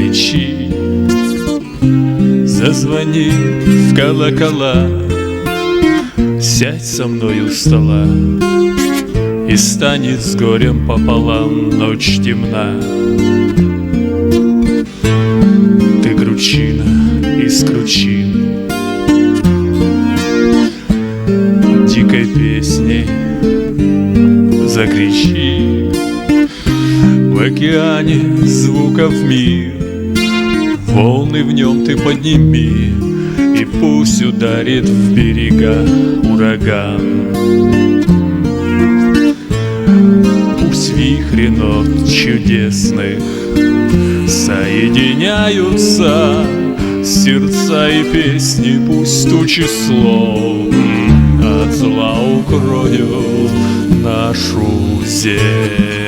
кричи, зазвони в колокола, сядь со мной у стола, и станет с горем пополам ночь темна. Ты кручина из кручин, дикой песней закричи. В океане звуков мир, волны в нем ты подними, и пусть ударит в берега ураган. Пусть вихри нот чудесных соединяются, сердца и песни, пусть тучи слов от зла укроют нашу землю.